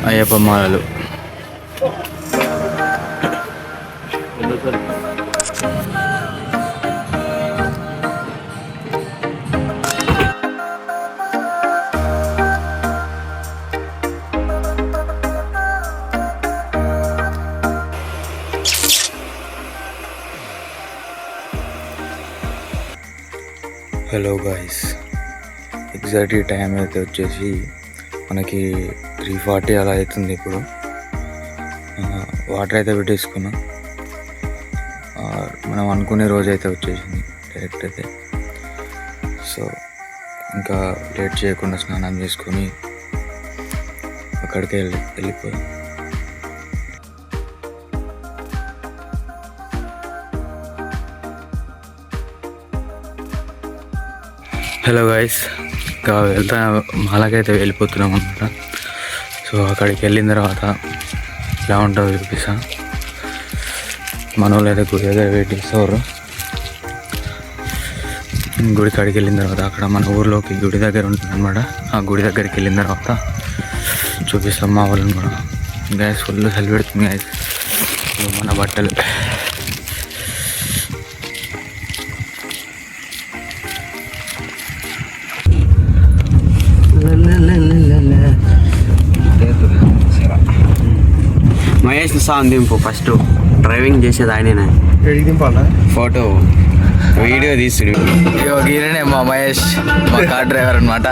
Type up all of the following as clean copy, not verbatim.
అయ్యప్ప మాలలు. Hello guys, exact time అయితే వచ్చేసి మనకి 3:40 అలా అవుతుంది. ఇప్పుడు వాటర్ అయితే పెట్టేసుకున్నాం. మనం అనుకునే రోజు అయితే వచ్చేసింది డైరెక్ట్ అయితే. సో ఇంకా లేట్ చేయకుండా స్నానం చేసుకొని అక్కడికి వెళ్ళిపోయాం. హలో గైస్, ఇంకా మాలకైతే వెళ్ళిపోతున్నాం అన్నమాట. సో అక్కడికి వెళ్ళిన తర్వాత ఎలా ఉంటుందో చూపిస్తాను. మన వాళ్ళు అయితే గుడి దగ్గర వెయిట్ చేస్తారు. గుడి కాడికి వెళ్ళిన తర్వాత అక్కడ మన ఊర్లోకి గుడి దగ్గర ఉంటుంది అనమాట. ఆ గుడి దగ్గరికి వెళ్ళిన తర్వాత చూపిస్తాం మా వాళ్ళని కూడా. గ్యాస్ ఫుల్ చలి పెడుతుంది గ్యాస్. మన బట్టలు మహేష్ సాంగ్ దింపు. ఫస్ట్ డ్రైవింగ్ చేసేది ఆయనే. ఫోటో వీడియో తీసుడు. ఈయననే మా మహేష్, మా కార్ డ్రైవర్ అనమాట.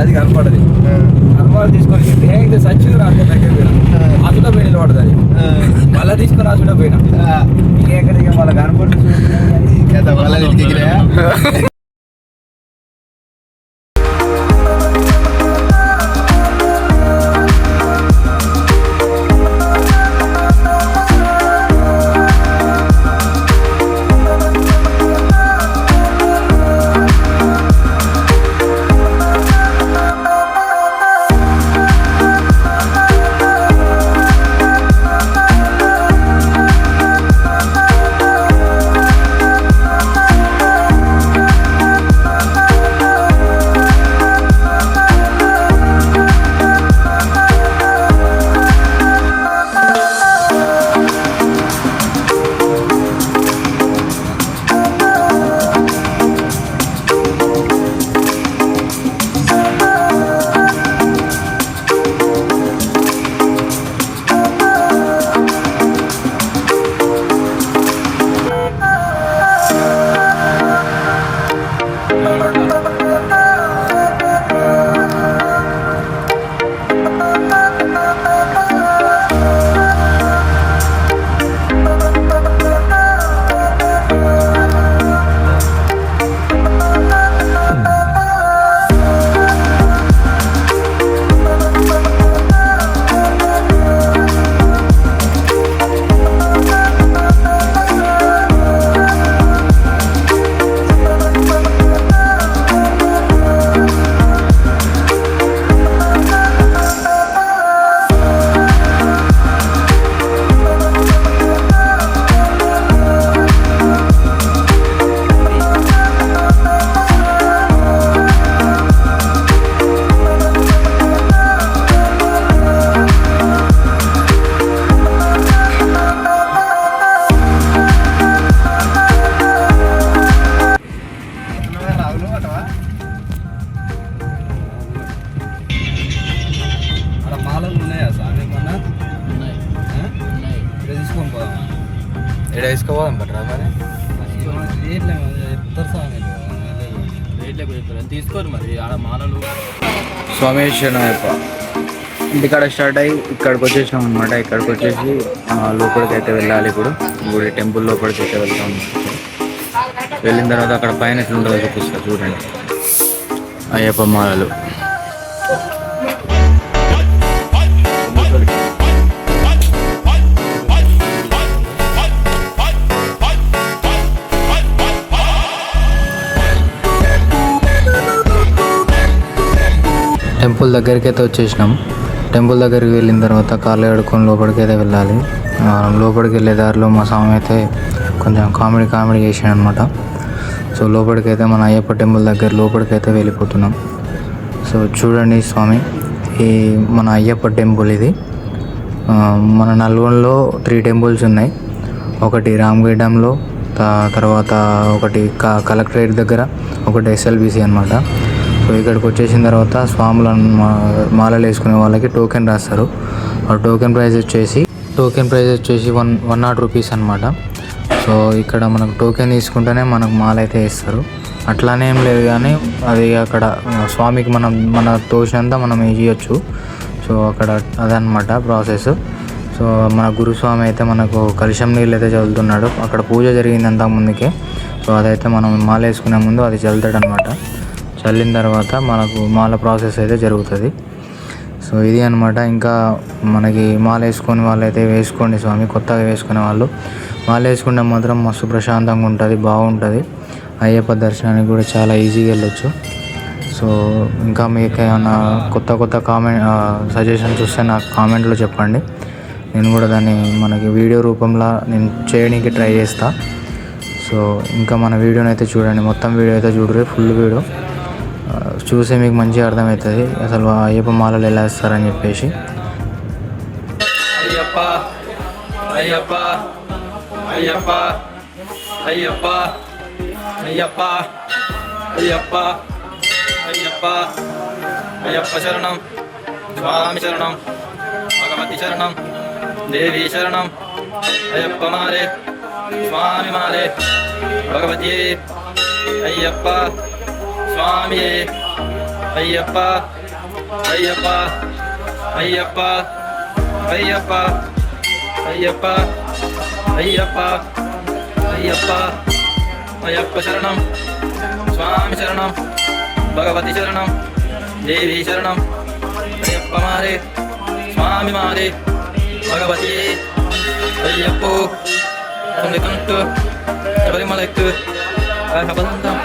అది కనపడదు. కనపడి తీసుకొని సచిన్ రాజు దగ్గర పోయినా అసుడ పోయి నిలబడదు. అది మళ్ళీ తీసుకొని అసుడ పోయినా ఇంకెక్కడికి వాళ్ళ కనపడుతుంది. తీసుకోరు మరి ఆడ మాలలు. స్వామి శరణయ్యప్ప ఇంటికాడ స్టార్ట్ అయ్యి ఇక్కడికి వచ్చేసినాం అనమాట. ఇక్కడికి వచ్చేసి లోపలికి అయితే వెళ్ళాలి. ఇప్పుడు గుడి టెంపుల్ లోపలికి అయితే వెళ్తాం. వెళ్ళిన తర్వాత అక్కడ పైన ఎట్లుంటుందో చూపిస్తా చూడండి. అయ్యప్ప మాలలు టెంపుల్ దగ్గరికి అయితే వచ్చేసినాం. టెంపుల్ దగ్గరికి వెళ్ళిన తర్వాత కాళ్ళు కడుక్కొని లోపలికి అయితే వెళ్ళాలి. లోపలికి వెళ్ళే దారిలో మా స్వామి అయితే కొంచెం కామెడీ చేసాడు అనమాట. సో లోపలికి అయితే మన అయ్యప్ప టెంపుల్ దగ్గర లోపలికి అయితే వెళ్ళిపోతున్నాం. సో చూడండి స్వామి, ఈ మన అయ్యప్ప టెంపుల్ ఇది. మన నల్గొండలో 3 టెంపుల్స్ ఉన్నాయి. ఒకటి రామగడ్డంలో, తర్వాత ఒకటి కలెక్టరేట్ దగ్గర, ఒకటి ఎస్ఎల్బిసి అనమాట. సో ఇక్కడికి వచ్చేసిన తర్వాత స్వాములను మాలలు వేసుకునే వాళ్ళకి టోకెన్ రాస్తారు. ఆ టోకెన్ ప్రైస్ వచ్చేసి 100 రూపీస్ అనమాట. సో ఇక్కడ మనకు టోకెన్ తీసుకుంటేనే మనకు మాల అయితే వేస్తారు. అట్లానే ఏం లేదు, కానీ అది అక్కడ స్వామికి మన తోచినంత మనం ఇవ్వచ్చు. సో అక్కడ అదనమాట ప్రాసెస్. సో మన గురుస్వామి అయితే మనకు కలుషం నీళ్ళు అయితే చల్లుతున్నాడు. అక్కడ పూజ జరిగింది అంత ముందుకే. సో అదైతే మనం మాల వేసుకునే ముందు అది చల్లుతాడు అనమాట. చల్లిన తర్వాత మనకు మాల ప్రాసెస్ అయితే జరుగుతుంది. సో ఇది అనమాట. ఇంకా మనకి మాల వేసుకొని వాళ్ళైతే వేసుకోండి స్వామి. కొత్తగా వేసుకునే వాళ్ళు మాల వేసుకుంటే మాత్రం మస్తు ప్రశాంతంగా ఉంటుంది, బాగుంటుంది. అయ్యప్ప దర్శనానికి కూడా చాలా ఈజీగా వెళ్ళొచ్చు. సో ఇంకా మీకు ఏమైనా కొత్త సజెషన్స్ వస్తే నాకు కామెంట్లో చెప్పండి. నేను కూడా దాన్ని మనకి వీడియో రూపంలో నేను చేయడానికి ట్రై చేస్తా. సో ఇంకా మన వీడియోని అయితే చూడండి, మొత్తం వీడియో అయితే చూడరు, ఫుల్ వీడియో చూస్తే మీకు మంచిగా అర్థమవుతుంది అసలు అయ్యప్ప మాలలు ఎలా వేస్తారని చెప్పేసి. అయ్యప్ప అయ్యప్ప అయ్యప్ప అయ్యప్ప అయ్యప్ప అయ్యప్ప అయ్యప్ప అయ్యప్ప శరణం, స్వామి శరణం, భగవతి శరణం, దేవి శరణం. అయ్యప్ప మాలే, స్వామి మాలే, భగవతి అయ్యప్ప, స్వామి అయ్యప్ప అయ్యప్ప అయ్యప్ప అయ్యప్ప అయ్యప్ప అయ్యప్ప అయ్యప్ప అయ్యప్ప శరణం, స్వామి శరణం, భగవతి శరణం, దేవి శరణం. అయ్యప్ప మాలే, స్వామి మాలే, భగవతి అయ్యప్పో కొండకంటు శబరిమలైకు అహబంధం.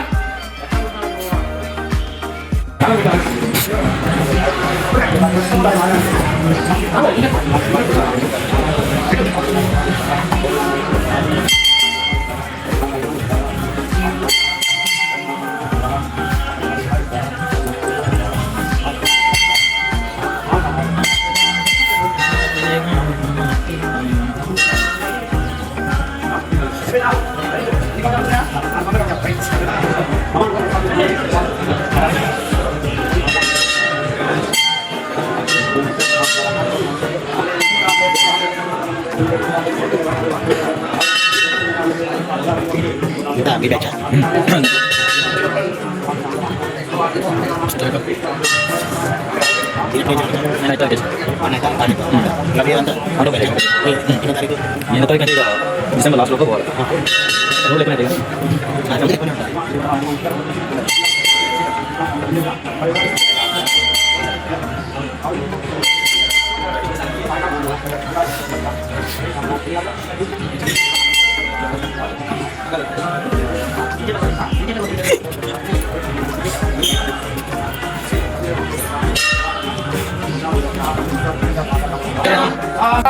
డిసెంబర్ లాస్ట్ లోపు పోవాలి.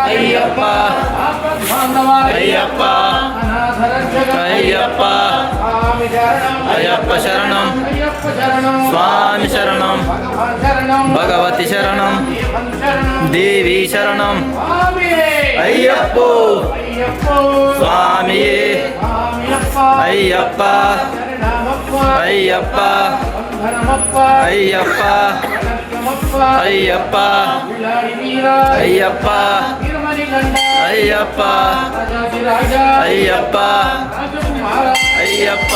అయ్యప్ప అయ్యప్ప అయ్యప్ప అయ్యప్ప శరణం, స్వామి శరణం, భగవతి శరణం, దేవి శరణం. అయ్యప్పో స్వామి అయ్యప్ప అయ్యప్ప అయ్యప్ప అయ్యప్ప అయ్యప్ప అయ్యప్ప అయ్యప్ప అయ్యప్ప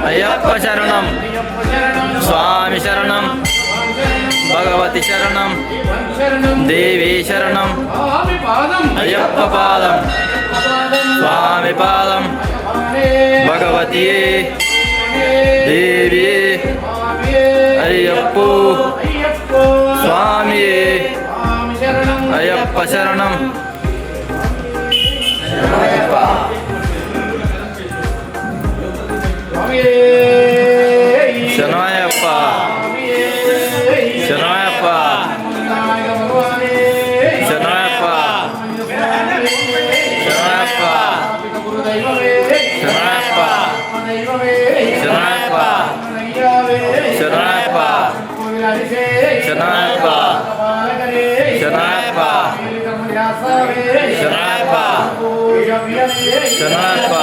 అయ్యప్ప అయ్యప్ప శరణం స్వామి శరణం భగవతి శరణం దేవి శరణం అయ్యప్ప పాదం స్వామి పాదం భగవతి దేవి అయ్యప్ప స్వామి అయ్యప్ప శరణం శరణయ్యప్ప శరణయ్యప్ప శరణయ్యప్ప శరణయ్యప్ప శరణయ్యప్ప శరణయ్యప్ప శరణయ్యప్ప శరణయ్యప్ప శరణయ్యప్ప శరణయ్యప్ప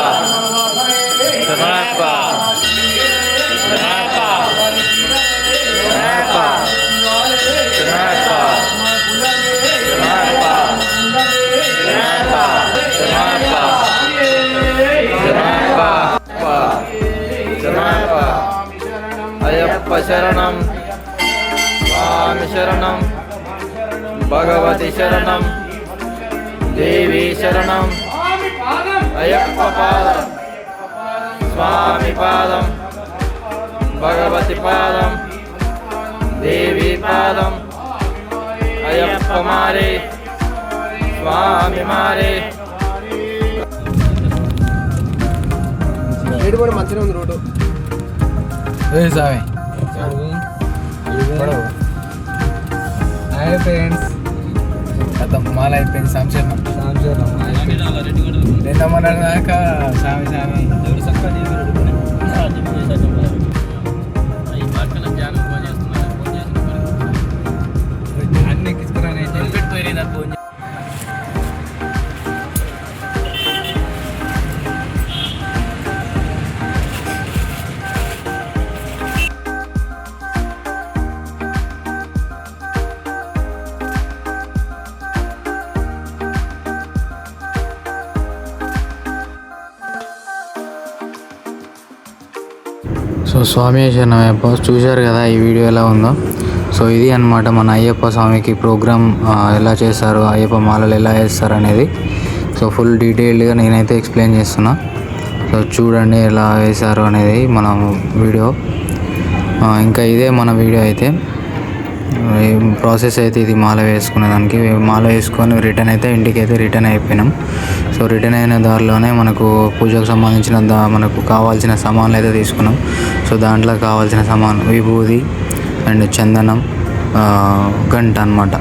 శరణయ్యప్ప శరణయ్యప్ప శరణయ్యప్ప అయ్యప్ప శరణం స్వామి శరణం భగవతి శరణం దేవి శరణం అయ్యప్ప పాదం స్వామి పాదం భగవతి పాదం దేవి పాదం అయ్యప్ప మారే స్వామి మారే. ఏడు కూడా మంచిగా ఉంది రోడ్డు సామి. హాయ్ ఫ్రెండ్స్, మాల అయిపోయింది. సంశయం నిన్నమన్నాడు దాకా సామి సామి అన్ని ఎక్కించుకున్నాను. సో స్వామి శరణయ్యప్ప చూశారు కదా ఈ వీడియో ఎలా ఉందో. సో ఇది అన్నమాట మన అయ్యప్ప స్వామికి ప్రోగ్రామ్ ఎలా చేస్తారు, అయ్యప్ప మాలలు ఎలా వేస్తారు అనేది. సో ఫుల్ డీటెయిల్డ్గా నేనైతే ఎక్స్ప్లెయిన్ చేస్తున్నా. సో చూడండి ఎలా వేశారు అనేది మన వీడియో. ఇంకా ఇదే మన వీడియో అయితే ప్రాసెస్ అయితే ఇది మాల వేసుకునే దానికి. మాల వేసుకొని రిటర్న్ అయితే ఇంటికి అయితే రిటర్న్ అయిపోయినాం. సో రిటర్న్ అయిన దారిలోనే మనకు పూజకు సంబంధించిన మనకు కావాల్సిన సామాన్లు అయితే తీసుకున్నాం. సో దాంట్లో కావాల్సిన సామాన్ విభూది అండ్ చందనం, గంట అన్నమాట.